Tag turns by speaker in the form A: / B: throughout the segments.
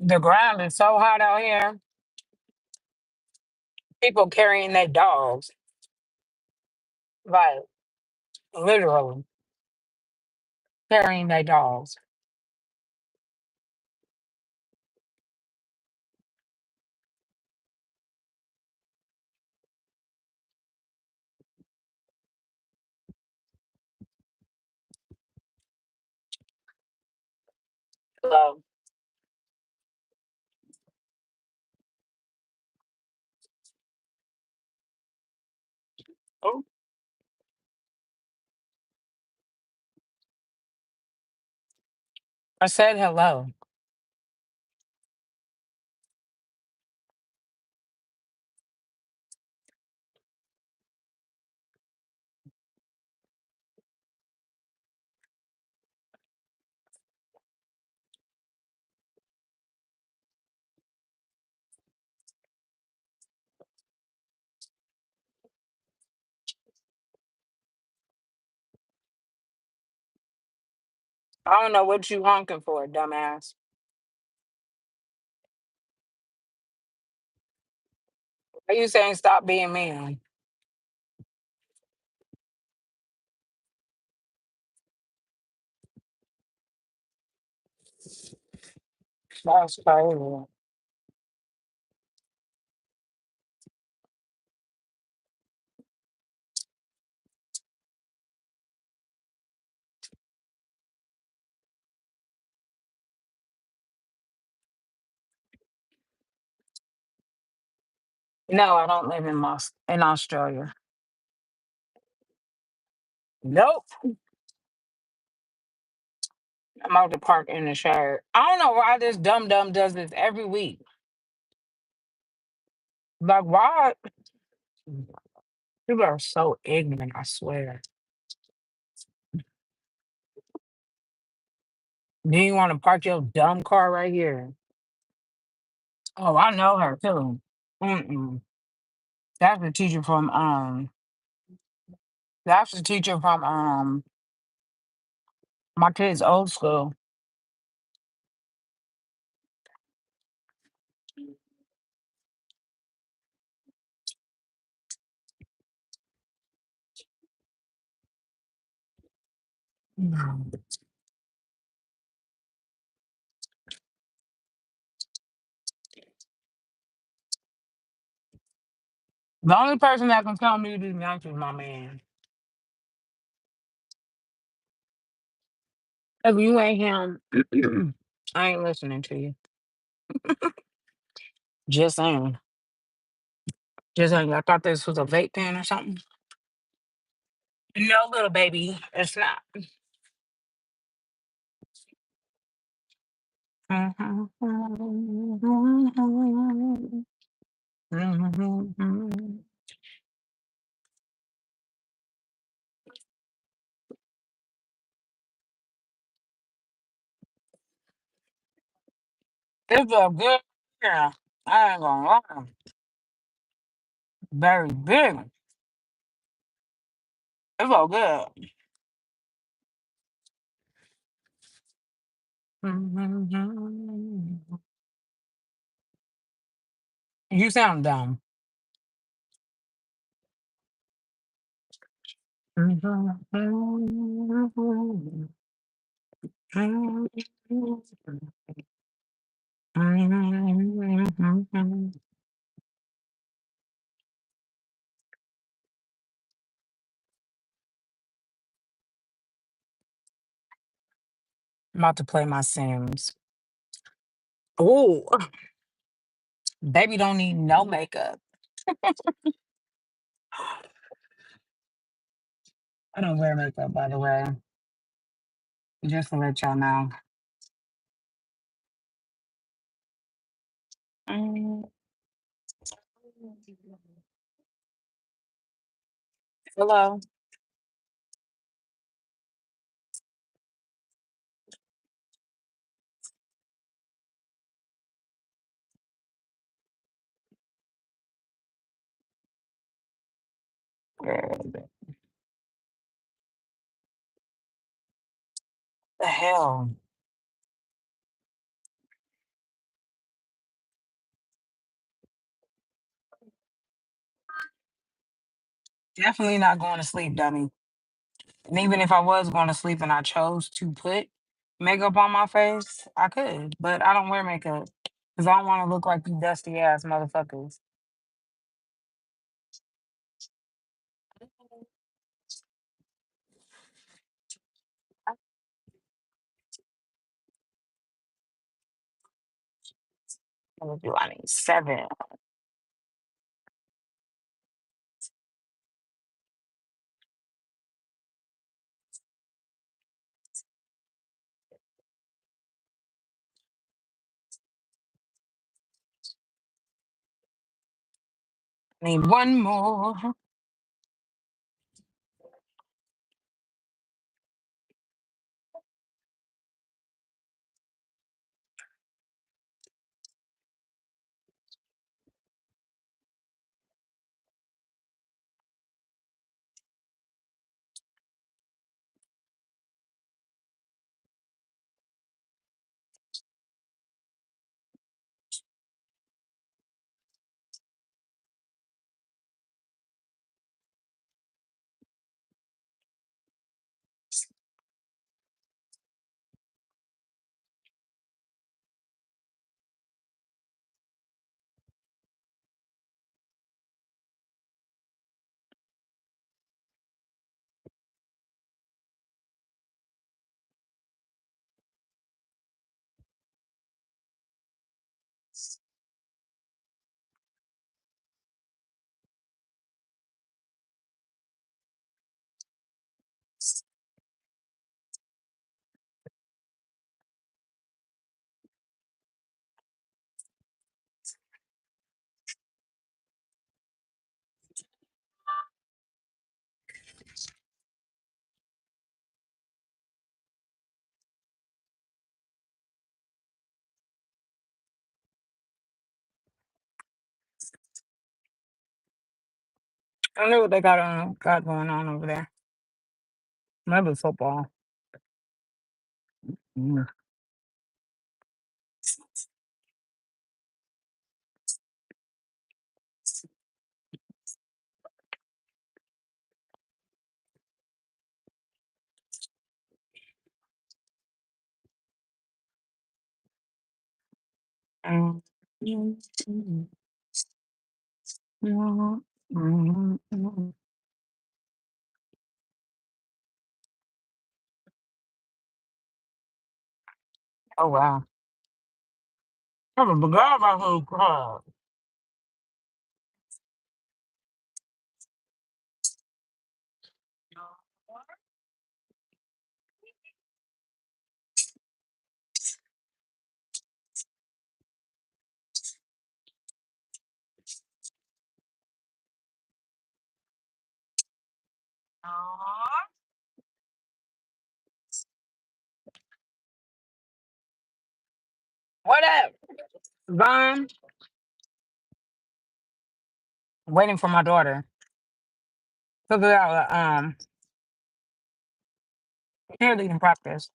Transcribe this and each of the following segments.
A: The ground is so hot out here. People carrying their dogs, like literally carrying their dogs. So, oh, I said hello. I don't know what you honking for, dumbass. Are you saying stop being mean? That's crazy. No, I don't live in in Australia. Nope. I'm out to park in the shade. I don't know why this dumb dumb does this every week. Like why people are so ignorant, I swear. Do you want to park your dumb car right here? Oh, I know her too. Mm-mm. That's the teacher from that's the teacher from my kid's old school. Mm. The only person that can tell me to be nice is my man. If you ain't him, I ain't listening to you. Just saying. Just saying. I thought this was a vape pen or something. No, little baby, it's not. It's a good, yeah. I ain't gonna lie. Very big. It's all good. You sound dumb. I'm about to play my Sims. Oh, baby don't need no makeup. I don't wear makeup, by the way, just to let y'all know. Mm, hello. Girl, the hell? Definitely not going to sleep, dummy. And even if I was going to sleep and I chose to put makeup on my face, I could. But I don't wear makeup because I don't want to look like you dusty ass motherfuckers. Let me do. I need seven. I need one more. I know what they got going on over there. Maybe football. Mm. Mm. Oh wow. I forgot about who cried. What up? Gone. Waiting for my daughter. Figure out cheerleading practice.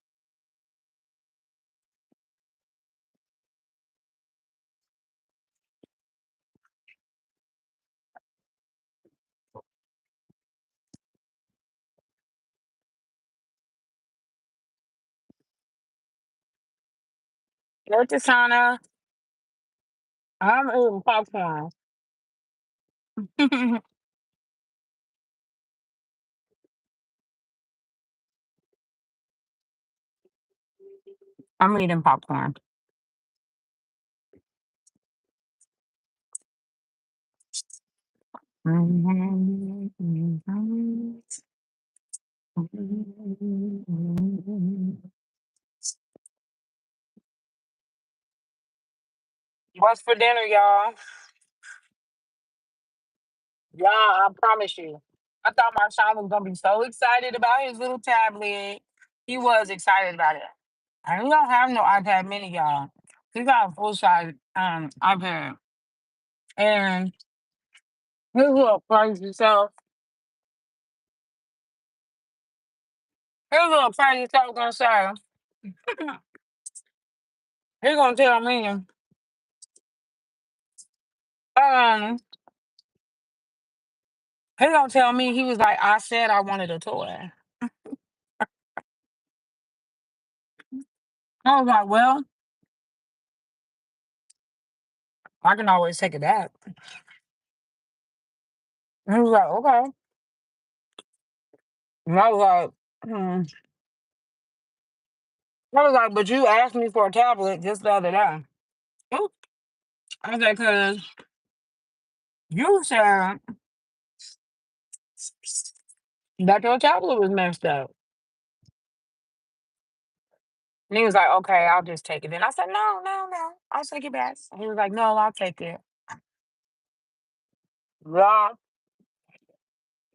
A: Go to Shauna. I'm eating popcorn. I'm eating popcorn. What's for dinner, y'all? Y'all, I promise you. I thought my son was gonna be so excited about his little tablet. He was excited about it. And he don't have no iPad mini, y'all. He got a full size iPad. And his little crazy self, his little crazy self gonna say, he gonna tell me, um, He don't tell me. He was like, I said I wanted a toy. I was like, well, I can always take it back. And he was like, okay. And I was like, hmm. I was like, but you asked me for a tablet just the other day. Oop. I was like, because you said that your tablet was messed up. And he was like, okay, I'll just take it. And I said, no, no, no, I'll take it back. And he was like, no, I'll take it. Yeah.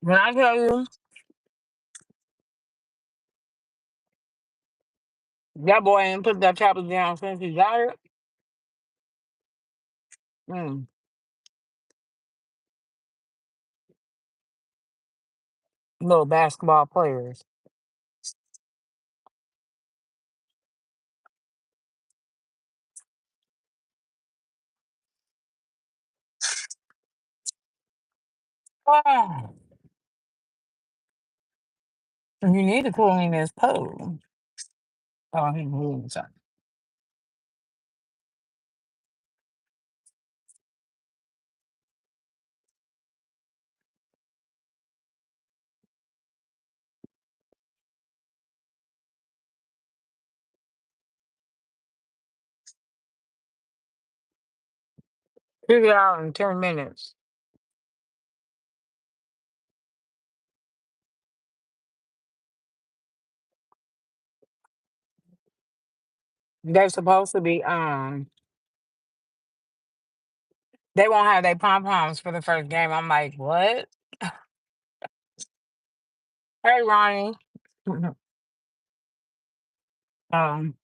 A: When I tell you, that boy ain't put that tablet down since he got it. Mm, little basketball players. Oh, you need to clean this pole. Oh, he moving something. Figure it out in 10 minutes. They're supposed to be, they won't have their pom poms for the first game. I'm like, what? Hey, Ronnie. um,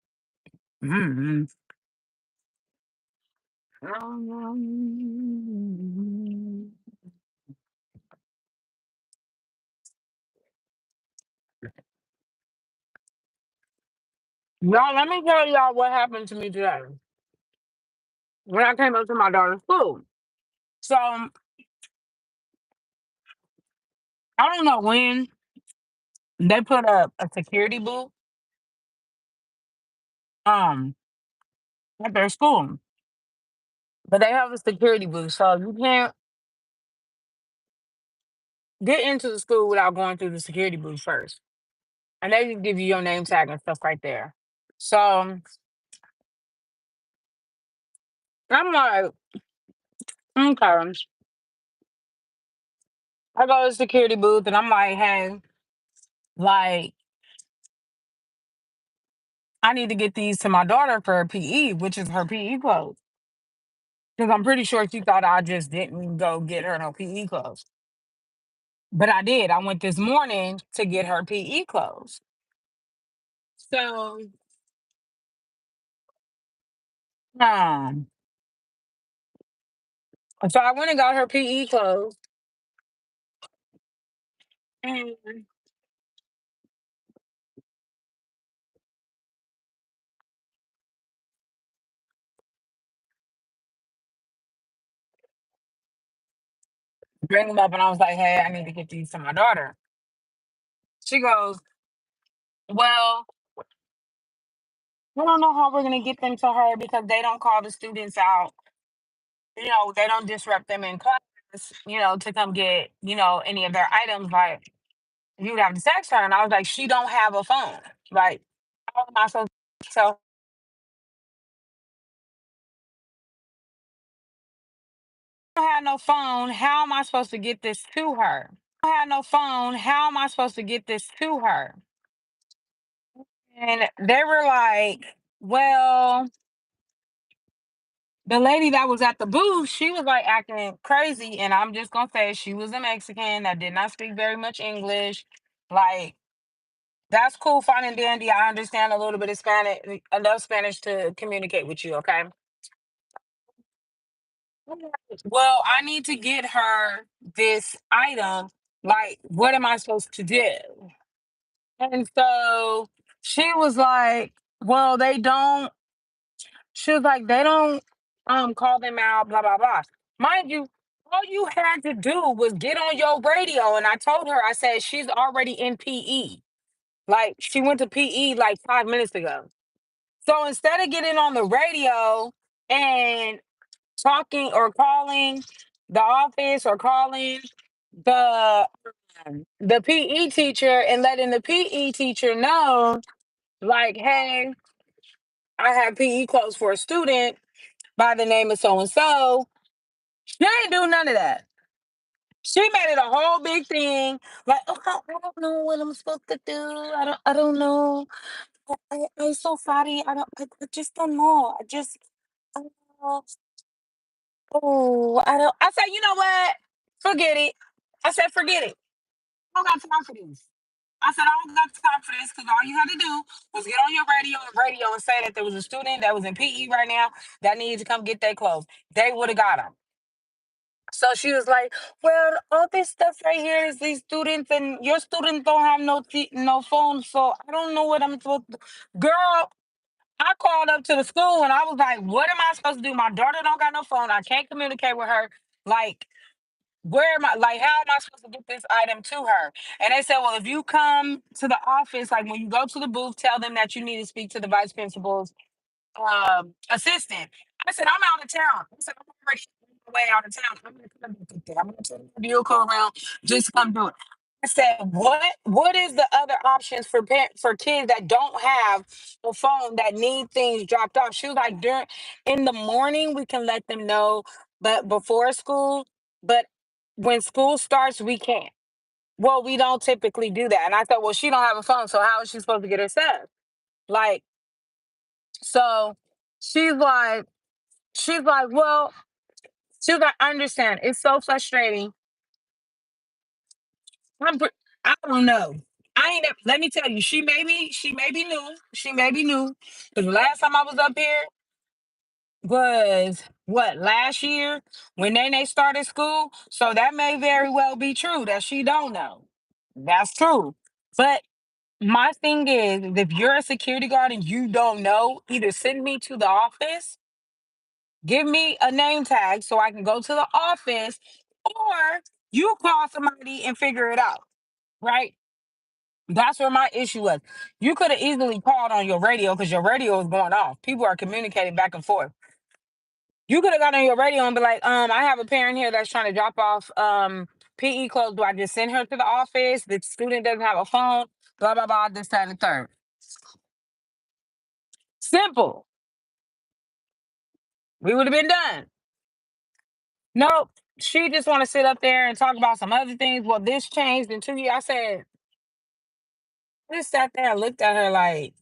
A: mm Y'all, let me tell y'all what happened to me today when I came up to my daughter's school. So I don't know when they put up a security booth um at their school, but they have a security booth, so you can't get into the school without going through the security booth first, and they just give you your name tag and stuff right there. So I'm like, okay. I go to the security booth and I'm like, hey, like, I need to get these to my daughter for her PE, which is her PE clothes. Because I'm pretty sure she thought I just didn't go get her no PE clothes. But I did. I went this morning to get her PE clothes. So, um, so I went and got her PE clothes and bring them up. And I was like, hey, I need to get these to my daughter. She goes, well, we don't know how we're going to get them to her because they don't call the students out. They don't disrupt them in class, to come get, any of their items. Like, you would have to text her. And I was like, she don't have a phone. Like, how am I supposed to tell I don't have no phone. How am I supposed to get this to her? I don't have no phone. How am I supposed to get this to her? And they were like, well, the lady that was at the booth, she was like acting crazy. And I'm just going to say she was a Mexican that did not speak very much English. Like, that's cool, fine and dandy. I understand a little bit of Spanish, enough Spanish to communicate with you, okay? Well, I need to get her this item. Like, what am I supposed to do? And so she was like, well, she was like, they don't call them out, blah, blah, blah. Mind you, All you had to do was get on your radio. And I told her, I said, she's already in PE. Like, she went to PE like 5 minutes ago. So instead of getting on the radio and talking or calling the office or calling the PE teacher and letting the PE teacher know, like, hey, I have PE clothes for a student by the name of so and so. She ain't do none of that. She made it a whole big thing. Like, oh, I don't know what I'm supposed to do. I don't know. I'm so sorry. I just don't know. Uh, I said, you know what? Forget it. I said, forget it. I don't got time for this. I said, I don't got time for this because all you had to do was get on your radio and say that there was a student that was in PE right now that needed to come get their clothes. They would have got them. So she was like, "Well, all this stuff right here is these students, and your students don't have no phone, so I don't know what I'm supposed to." Girl, I called up to the school and I was like, "What am I supposed to do? My daughter don't got no phone. I can't communicate with her. Like, where am I? Like, how am I supposed to get this item to her?" And they said, "Well, if you come to the office, like when you go to the booth, tell them that you need to speak to the vice principal's assistant." I said, "I'm out of town." I said, "I'm already on my way out of town. I'm gonna come back up there. I'm gonna turn the vehicle around. Just come do it." I said, What is the other options for for kids that don't have a phone that need things dropped off?" She was like, "During in the morning, we can let them know, but before school, but when school starts, we can't." Well, we don't typically do that. And I thought, well, she don't have a phone, so how is she supposed to get her stuff? Like, so she's like, well, she was like, "I understand. It's so frustrating. I'm, pre- I don't know. I ain't. Let me tell you, she may be new. She may be new. Because the last time I was up here was what last year when they started school. So that may very well be true that she don't know. That's true. But my thing is, if you're a security guard and you don't know, either send me to the office, give me a name tag so I can go to the office, or you call somebody and figure it out, right? That's where my issue was. You could have easily called on your radio because your radio is going off. People are communicating back and forth. You could have got on your radio and be like, I have a parent here that's trying to drop off PE clothes. Do I just send her to the office? The student doesn't have a phone, blah, blah, blah, this, that, and the third. Simple. We would have been done. Nope. She just want to sit up there and talk about some other things. Well, this changed in 2 years. I just sat there and looked at her like,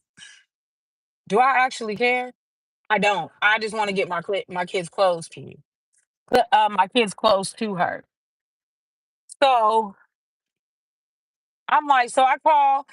A: do I actually care? I don't. I just want to get my kids close to you. My kids close to her. So I'm like, so I call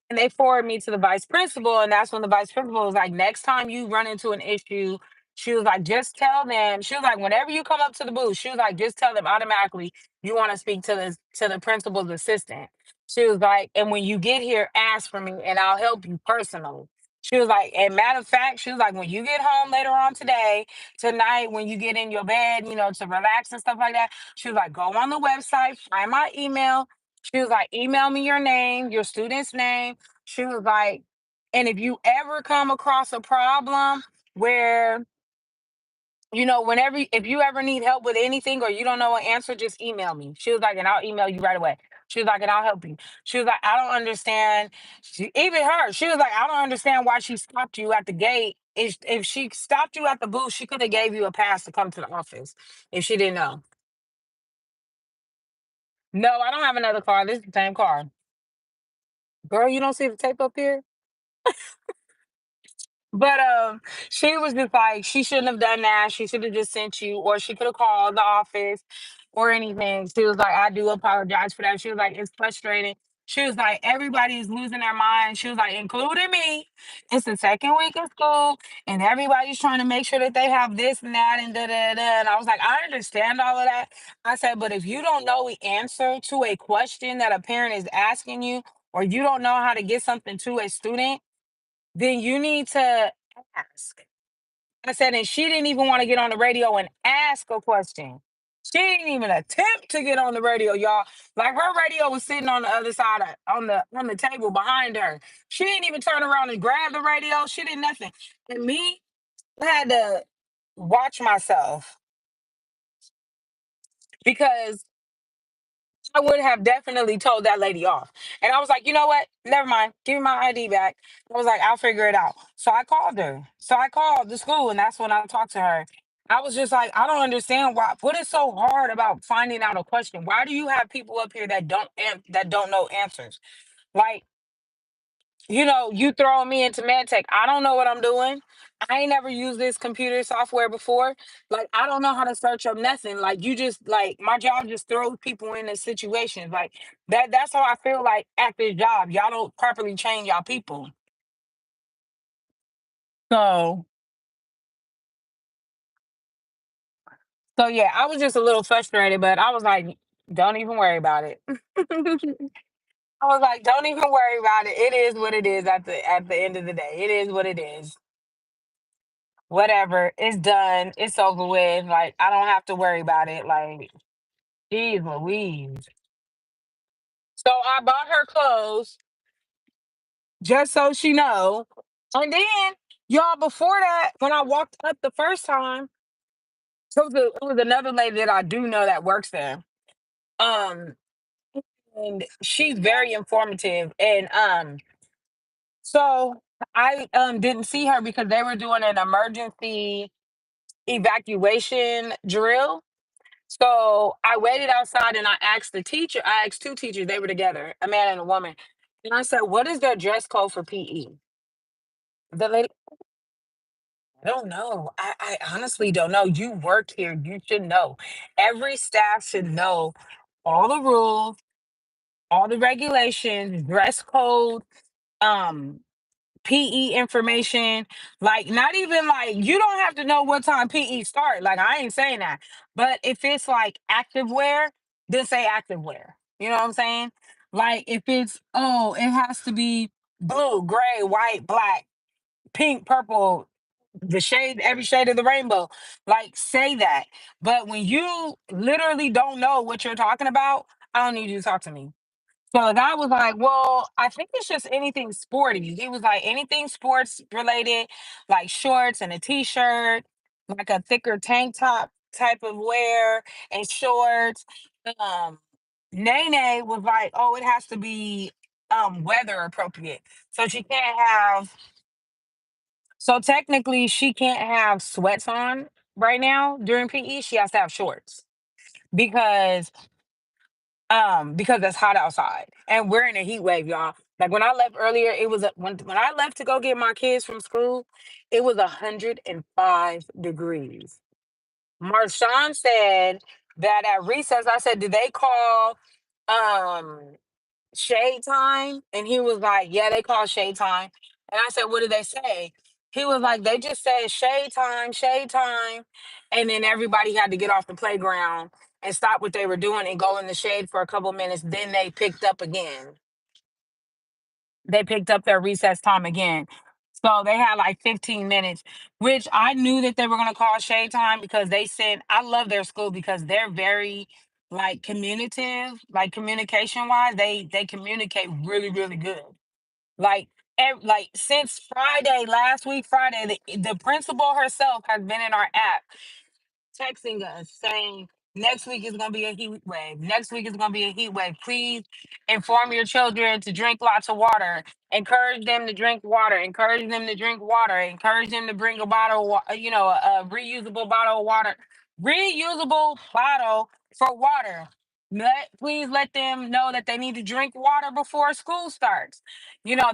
A: and they forward me to the vice principal. And that's when the vice principal was like, next time you run into an issue, she was like, just tell them. She was like, whenever you come up to the booth, she was like, just tell them automatically you want to speak to the principal's assistant. She was like, and when you get here, ask for me and I'll help you personally. She was like, and matter of fact, she was like, when you get home later on today, tonight, when you get in your bed, to relax and stuff like that, she was like, go on the website, find my email. She was like, email me your name, your student's name. She was like, and if you ever come across a problem where, whenever, if you ever need help with anything or you don't know an answer, just email me. She was like, and I'll email you right away. She was like, and I'll help you. She was like, I don't understand. Even her, she was like, I don't understand why she stopped you at the gate. If she stopped you at the booth, she could have gave you a pass to come to the office if she didn't know. No, I don't have another car. This is the same car. Girl, you don't see the tape up here? But she was just like, she shouldn't have done that. She should have just sent you, or she could have called the office or anything. She was like, I do apologize for that. She was like, it's frustrating. She was like, everybody is losing their mind. She was like, including me. It's the second week of school, and everybody's trying to make sure that they have this and that and da da da. And I was like, I understand all of that. I said, but if you don't know the answer to a question that a parent is asking you, or you don't know how to get something to a student, then you need to ask. I said, and she didn't even want to get on the radio and ask a question. She didn't even attempt to get on the radio, y'all. Like her radio was sitting on the other side of on the table behind her. She didn't even turn around and grab the radio. She did nothing. And me, I had to watch myself because I would have definitely told that lady off. And I was like, you know what? Never mind. Give me my ID back. I was like, I'll figure it out. So I called her. So I called the school, and that's when I talked to her. I was just like, I don't understand why. What is so hard about finding out a question? Why do you have people up here that that don't know answers? Like, you throwing me into med tech. I don't know what I'm doing. I ain't never used this computer software before. Like, I don't know how to search up nothing. Like, you just like my job just throws people into situations. Like that's how I feel like at this job. Y'all don't properly train y'all people. So so yeah, I was just a little frustrated, but I was like, don't even worry about it. I was like, don't even worry about it. It is what it is at the end of the day. It is what it is. Whatever. It's done. It's over with. Like I don't have to worry about it. Like, geez Louise. So I bought her clothes just so she know. And then, y'all, before that, when I walked up the first time, it was another lady that I do know that works there. Um, and she's very informative. And so I didn't see her because they were doing an emergency evacuation drill. So I waited outside and I asked the teacher, I asked two teachers, they were together, a man and a woman. And I said, what is their dress code for PE? The lady, I don't know. I honestly don't know. You work here, you should know. Every staff should know all the rules, all the regulations, dress code, um, PE information, like not even like you don't have to know what time PE start. Like I ain't saying that. But if it's like active wear, then say active wear. You know what I'm saying? Like if it's it has to be blue, gray, white, black, pink, purple, the shade, every shade of the rainbow. Like say that. But when you literally don't know what you're talking about, I don't need you to talk to me. So the guy was like, well, I think it's just anything sporty. He was like, anything sports related, like shorts and a t shirt, like a thicker tank top type of wear and shorts. Um, Nene was like, oh, it has to be weather appropriate. So she can't have, so technically, she can't have sweats on right now during PE. She has to have shorts because because it's hot outside and we're in a heat wave, y'all. Like when I left earlier, it was when I left to go get my kids from school, it was 105 degrees. Marshawn said that at recess, I said, did they call um shade time? And he was like, yeah, they call shade time. And I said, what did they say? He was like, they just said shade time, shade time. And then everybody had to get off the playground and stop what they were doing and go in the shade for a couple minutes. Then they picked up again. They picked up their recess time again. So they had like 15 minutes, which I knew that they were going to call shade time because they said, I love their school because they're very like communicative, like communication wise, they communicate really, really good. Like, like since Friday, last week, Friday, the principal herself has been in our app texting us saying next week is going to be a heat wave. Next week is going to be a heat wave. Please inform your children to drink lots of water. Encourage them to drink water. Encourage them to drink water. Encourage them to bring a bottle, a reusable bottle of water. Reusable bottle for water. Please let them know that they need to drink water before school starts.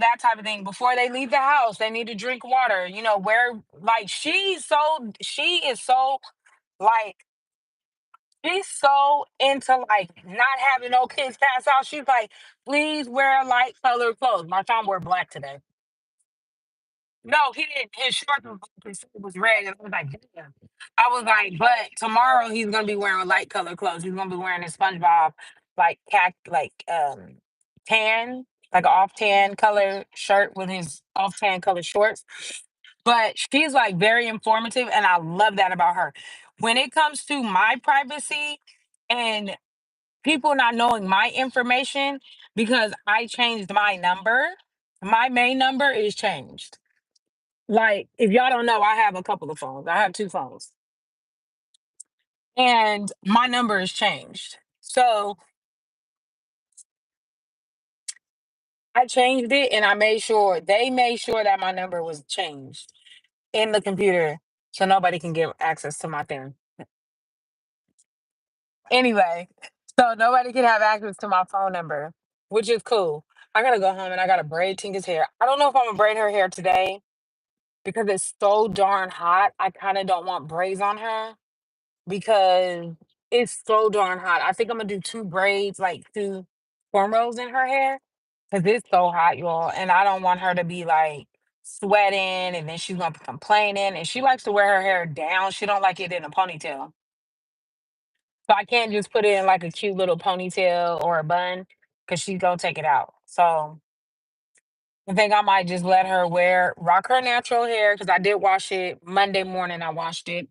A: That type of thing. Before they leave the house, they need to drink water. Where like she is so like she's so into like not having no kids pass out. She's like, please wear light colored clothes. My son wore black today. No, he didn't. His shorts was, his shirt was red. And I was like, damn. I was like, but tomorrow he's gonna be wearing light colored clothes. He's gonna be wearing his SpongeBob like tan, like an off tan color shirt with his off tan color shorts. But she's like very informative, and I love that about her. when it comes to my privacy and people not knowing my information because I changed my main number is changed. Like, if y'all don't know, I have a couple of phones. I have two phones, and my number is changed. So I changed it, and I made sure they made sure that my number was changed in the computer, so nobody can get access to my thing. Anyway, so nobody can have access to my phone number, which is cool. I gotta go home and I gotta braid Tinka's hair. I don't know if I'm gonna braid her hair today because it's so darn hot. I kind of don't want braids on her because it's so darn hot. I think I'm gonna do two braids, like two cornrows in her hair because it's so hot, y'all. And I don't want her to be like sweating and then she's gonna be complaining. And she likes to wear her hair down. She don't like it in a ponytail. So I can't just put it in like a cute little ponytail or a bun because she's gonna take it out. So I think I might just let her rock her natural hair because I did wash it Monday morning. I washed it.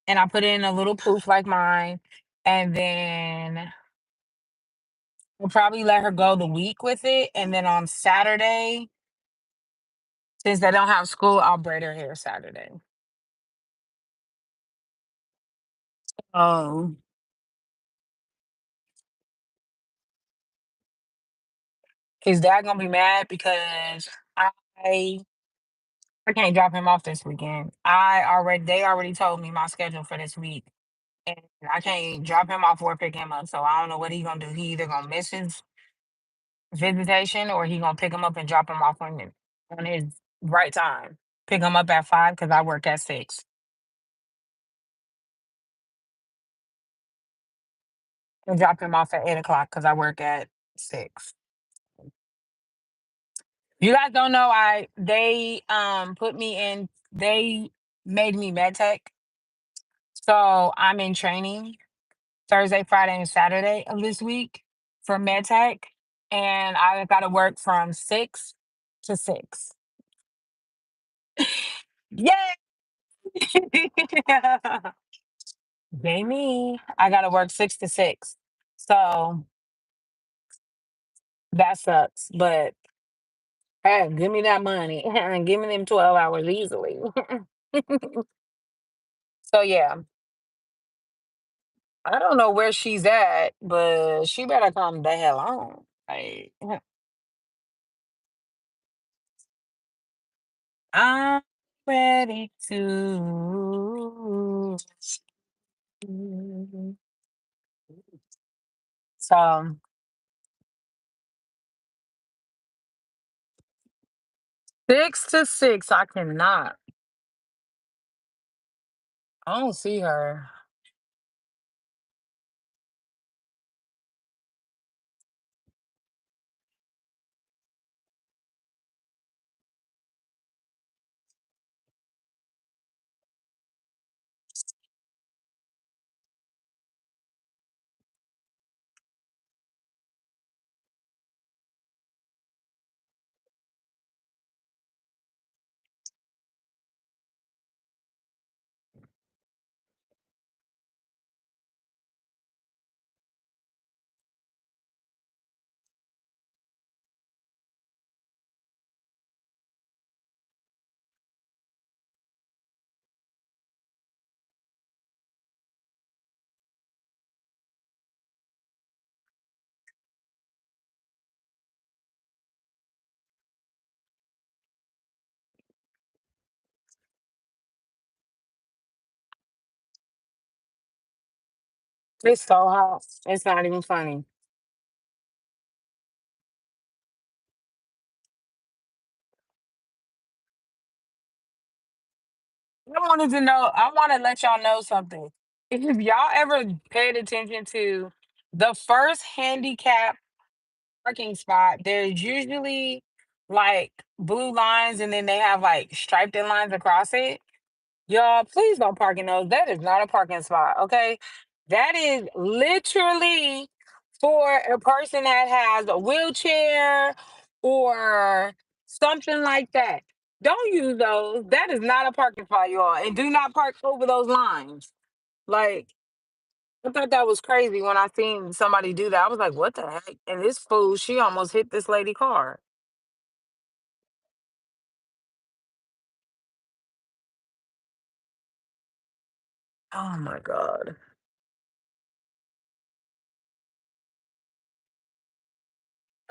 A: And I put it in a little poof like mine. And then we'll probably let her go the week with it. And then on Saturday, since they don't have school, I'll braid her hair Saturday. Oh, his dad gonna be mad because I I can't drop him off this weekend. They already told me my schedule for this week, and I can't drop him off or pick him up. So I don't know what he gonna do. He either gonna miss his visitation or he gonna pick him up and drop him off on his right time. Pick him up at 5 because I work at 6, and drop him off at 8 o'clock because I work at 6. You guys don't know they made me med tech. So I'm in training Thursday, Friday, and Saturday of this week for med tech. And I gotta work from 6 to 6. Yay! Jamie, I gotta work 6 to 6. So that sucks. But hey, give me that money and give me them 12 hours easily. So yeah, I don't know where she's at, but she better come the hell on. Like, I'm ready to. So 6 to 6, I cannot. I don't see her. It's so hot. It's not even funny. I want to let y'all know something. If y'all ever paid attention to the first handicap parking spot, there's usually like blue lines and then they have like striped in lines across it. Y'all, please don't park in those. That is not a parking spot, okay? That is literally for a person that has a wheelchair or something like that. Don't use those. That is not a parking spot, y'all. And do not park over those lines. Like, I thought that was crazy when I seen somebody do that. I was like, what the heck? And this fool, she almost hit this lady car. Oh my God.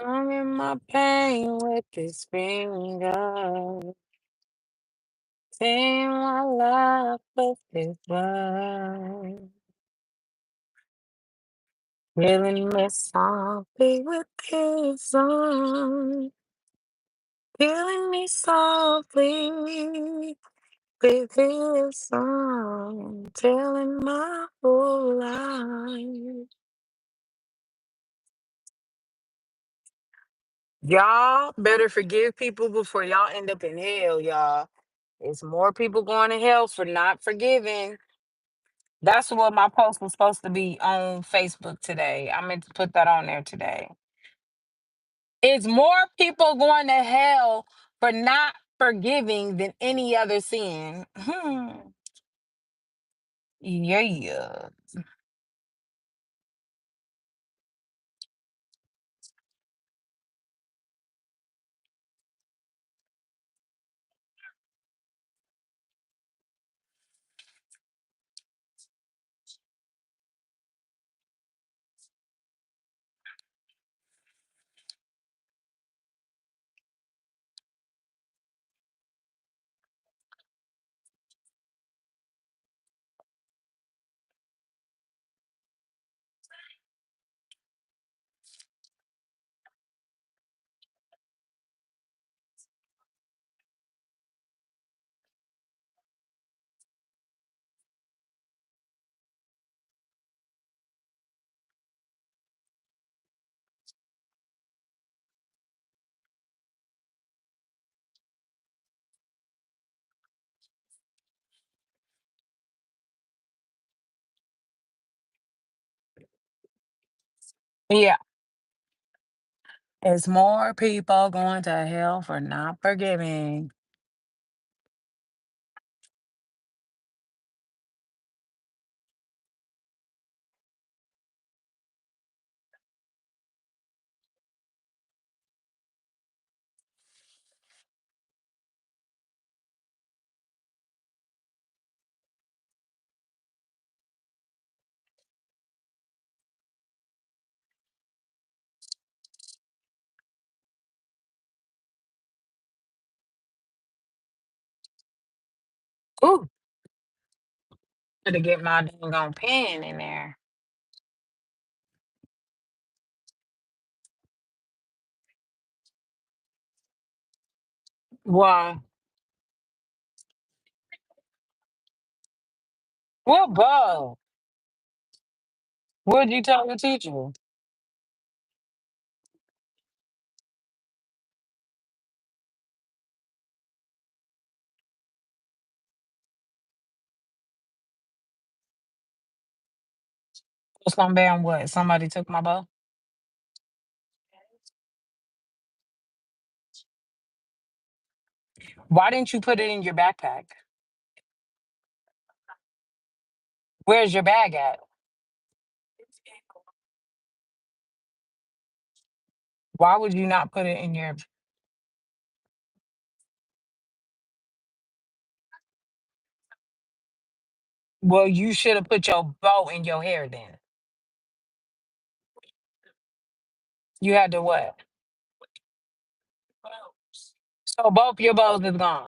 A: I'm in my pain with this finger. Sing my life with this word. Killing me softly with his song. Killing me softly with his song. Telling my whole life. Y'all better forgive people before y'all end up in hell, y'all. It's more people going to hell for not forgiving. That's what my post was supposed to be on Facebook today. I meant to put that on there today. It's more people going to hell for not forgiving than any other sin. Yeah, yeah. Yeah. It's more people going to hell for not forgiving. Ooh, to get my dang on pen in there. Why? What bug? What'd you tell the teacher? What's gonna be on what? Somebody took my bow? Why didn't you put it in your backpack? Where's your bag at? Why would you not put it in your well, you should have put your bow in your hair then. You had to what? So both your bows is gone.